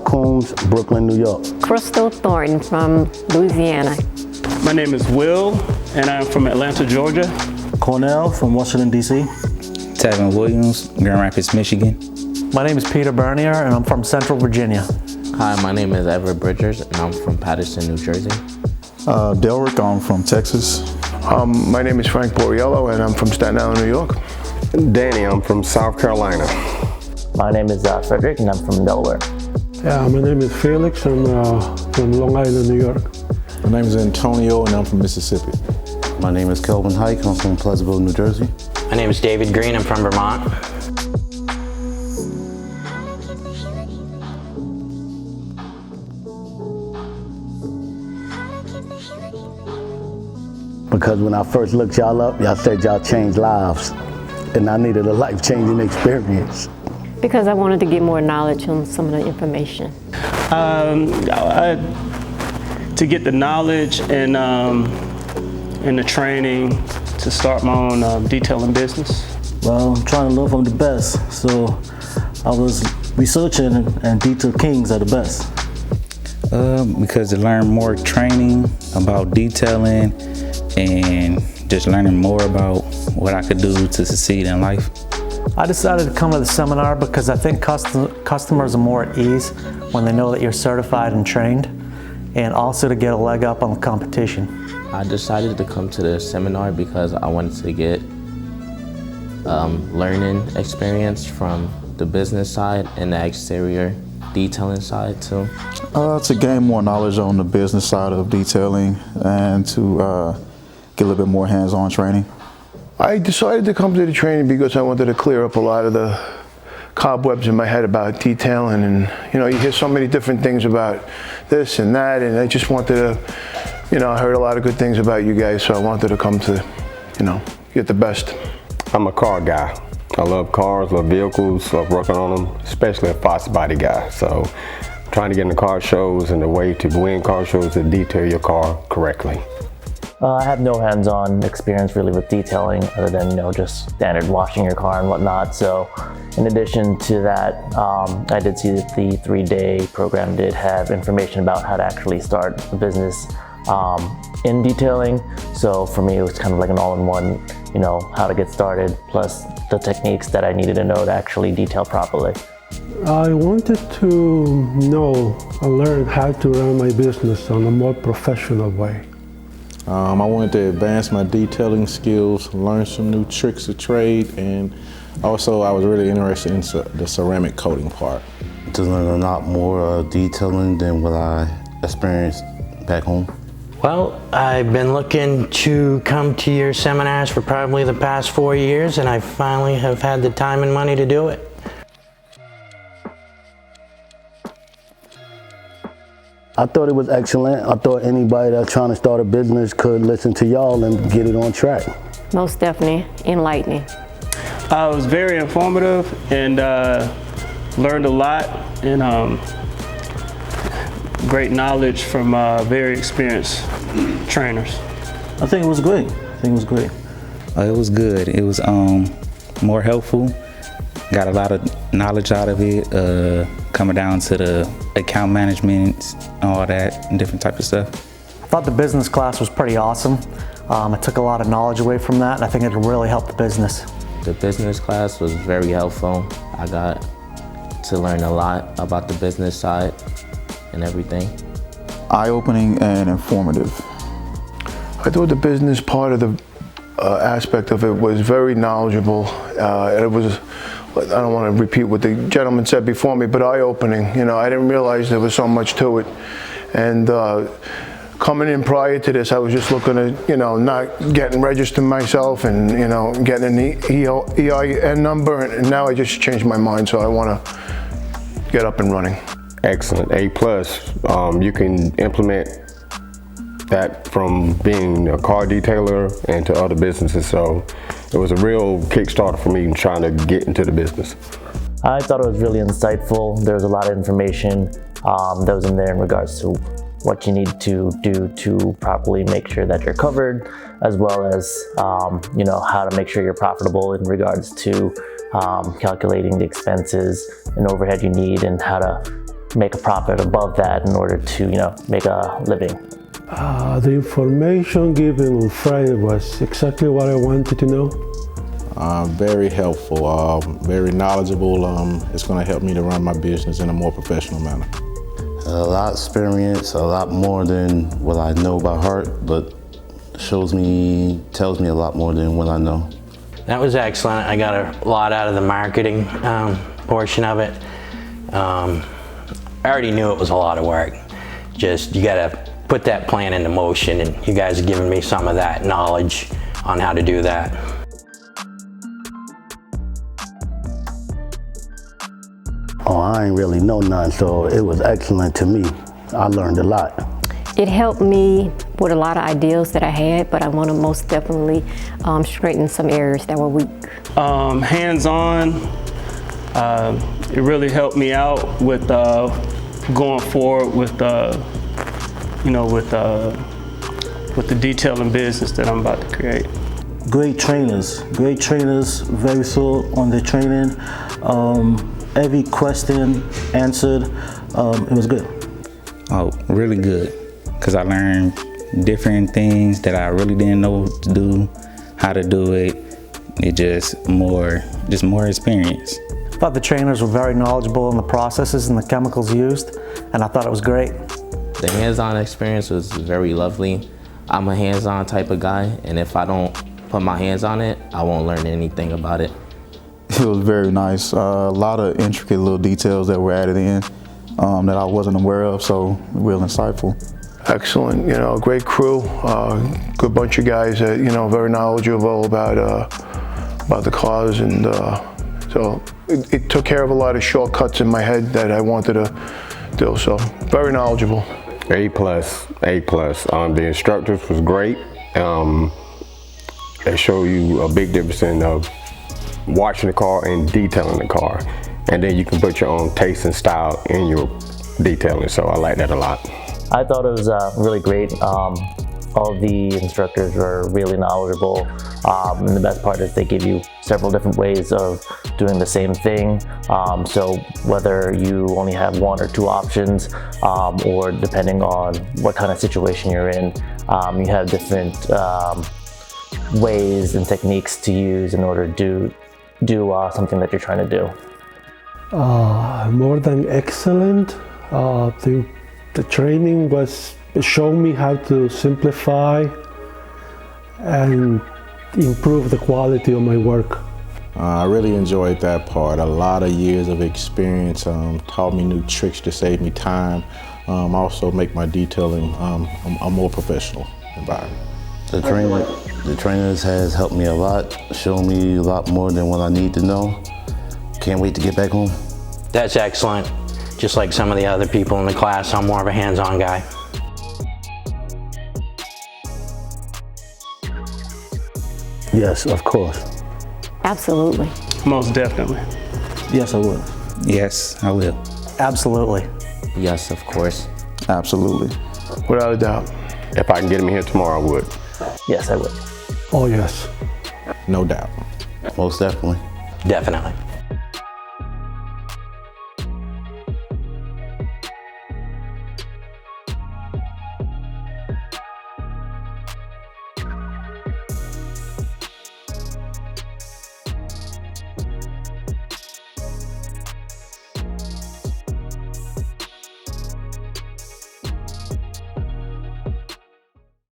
Coombs, Brooklyn, New York. Crystal Thornton from Louisiana. My name is Will, and I'm from Atlanta, Georgia. Cornell from Washington, D.C. Tavin Williams, Grand Rapids, Michigan. My name is Peter Bernier, and I'm from Central Virginia. Hi, my name is Everett Bridgers, and I'm from Paterson, New Jersey. Delrick, I'm from Texas. My name is Frank Borriello, and I'm from Staten Island, New York. Danny, I'm from South Carolina. My name is Frederick, and I'm from Delaware. Yeah, my name is Felix. I'm from Long Island, New York. My name is Antonio, and I'm from Mississippi. My name is Kelvin Hike. I'm from Pleasantville, New Jersey. My name is David Green. I'm from Vermont. Because when I first looked y'all up, y'all said y'all changed lives. And I needed a life-changing experience. Because I wanted to get more knowledge on some of the information. To get the knowledge and the training to start my own detailing business. Well, I'm trying to learn from the best, so I was researching, and Detail Kings are the best. Because to learn more training about detailing and just learning more about what I could do to succeed in life. I decided to come to the seminar because I think customers are more at ease when they know that you're certified and trained, and also to get a leg up on the competition. I decided to come to the seminar because I wanted to get learning experience from the business side and the exterior detailing side too. To gain more knowledge on the business side of detailing and to get a little bit more hands-on training. I decided to come to the training because I wanted to clear up a lot of the cobwebs in my head about detailing, and you hear so many different things about this and that, and I just wanted to, I heard a lot of good things about you guys, so I wanted to come to, get the best. I'm a car guy. I love cars, love vehicles, love working on them, especially a Fox body guy. So trying to get into car shows, and the way to win car shows is to detail your car correctly. I have no hands-on experience really with detailing other than, just standard washing your car and whatnot. So in addition to that, I did see that the 3-day program did have information about how to actually start a business in detailing. So for me, it was kind of like an all-in-one, how to get started, plus the techniques that I needed to know to actually detail properly. I wanted to know and learn how to run my business on a more professional way. I wanted to advance my detailing skills, learn some new tricks of trade, and also I was really interested in the ceramic coating part. To learn a lot more detailing than what I experienced back home. Well, I've been looking to come to your seminars for probably the past 4 years, and I finally have had the time and money to do it. I thought it was excellent. I thought anybody that's trying to start a business could listen to y'all and get it on track. Most definitely enlightening. It was very informative and learned a lot, and great knowledge from very experienced trainers. I think it was great. It was good. It was more helpful. Got a lot of knowledge out of it, coming down to the account management, all that, and different type of stuff. I thought the business class was pretty awesome. I took a lot of knowledge away from that, and I think it really helped the business. The business class was very helpful. I got to learn a lot about the business side and everything. Eye-opening and informative. I thought the business part of the aspect of it was very knowledgeable. It was, I don't want to repeat what the gentleman said before me, but eye-opening. I didn't realize there was so much to it. And coming in prior to this, I was just looking at, not getting registered myself and, getting an EIN number, and now I just changed my mind, so I want to get up and running. Excellent, A+. You can implement that from being a car detailer and to other businesses, so it was a real Kickstarter for me trying to get into the business. I thought it was really insightful. There was a lot of information that was in there in regards to what you need to do to properly make sure that you're covered, as well as how to make sure you're profitable in regards to calculating the expenses and overhead you need, and how to make a profit above that in order to make a living. The information given on Friday was exactly what I wanted to know. Very helpful, very knowledgeable. It's going to help me to run my business in a more professional manner. A lot of experience, a lot more than what I know by heart, but tells me a lot more than what I know. That was excellent. I got a lot out of the marketing portion of it. I already knew it was a lot of work. Just, you gotta put that plan into motion, and you guys are giving me some of that knowledge on how to do that. Oh, I ain't really know none, so it was excellent to me. I learned a lot. It helped me with a lot of ideas that I had, but I want to most definitely straighten some areas that were weak. Hands-on, it really helped me out with going forward with with the detailing business that I'm about to create. Great trainers, very thorough on the training. Every question answered, it was good. Oh, really good, because I learned different things that I really didn't know to do, how to do it. It just more experience. I thought the trainers were very knowledgeable in the processes and the chemicals used, and I thought it was great. The hands-on experience was very lovely. I'm a hands-on type of guy, and if I don't put my hands on it, I won't learn anything about it. It was very nice. A lot of intricate little details that were added in that I wasn't aware of, so real insightful. Excellent, great crew, good bunch of guys that, very knowledgeable about the cars, and so it took care of a lot of shortcuts in my head that I wanted to do, so very knowledgeable. A+, A+. The instructors was great. They show you a big difference in washing the car and detailing the car, and then you can put your own taste and style in your detailing, so I like that a lot. I thought it was really great. All the instructors were really knowledgeable, and the best part is they give you several different ways of doing the same thing. So whether you only have one or two options, or depending on what kind of situation you're in, you have different ways and techniques to use in order to do something that you're trying to do. More than excellent. The training showed me how to simplify and improve the quality of my work. I really enjoyed that part. A lot of years of experience taught me new tricks to save me time. Also make my detailing a more professional environment. The trainers has helped me a lot, shown me a lot more than what I need to know. Can't wait to get back home. That's excellent. Just like some of the other people in the class, I'm more of a hands-on guy. Yes, of course. Absolutely. Most definitely. Yes, I would. Yes, I will. Absolutely. Yes, of course. Absolutely. Without a doubt. If I can get him here tomorrow, I would. Yes, I would. Oh, yes. No doubt. Most definitely. Definitely.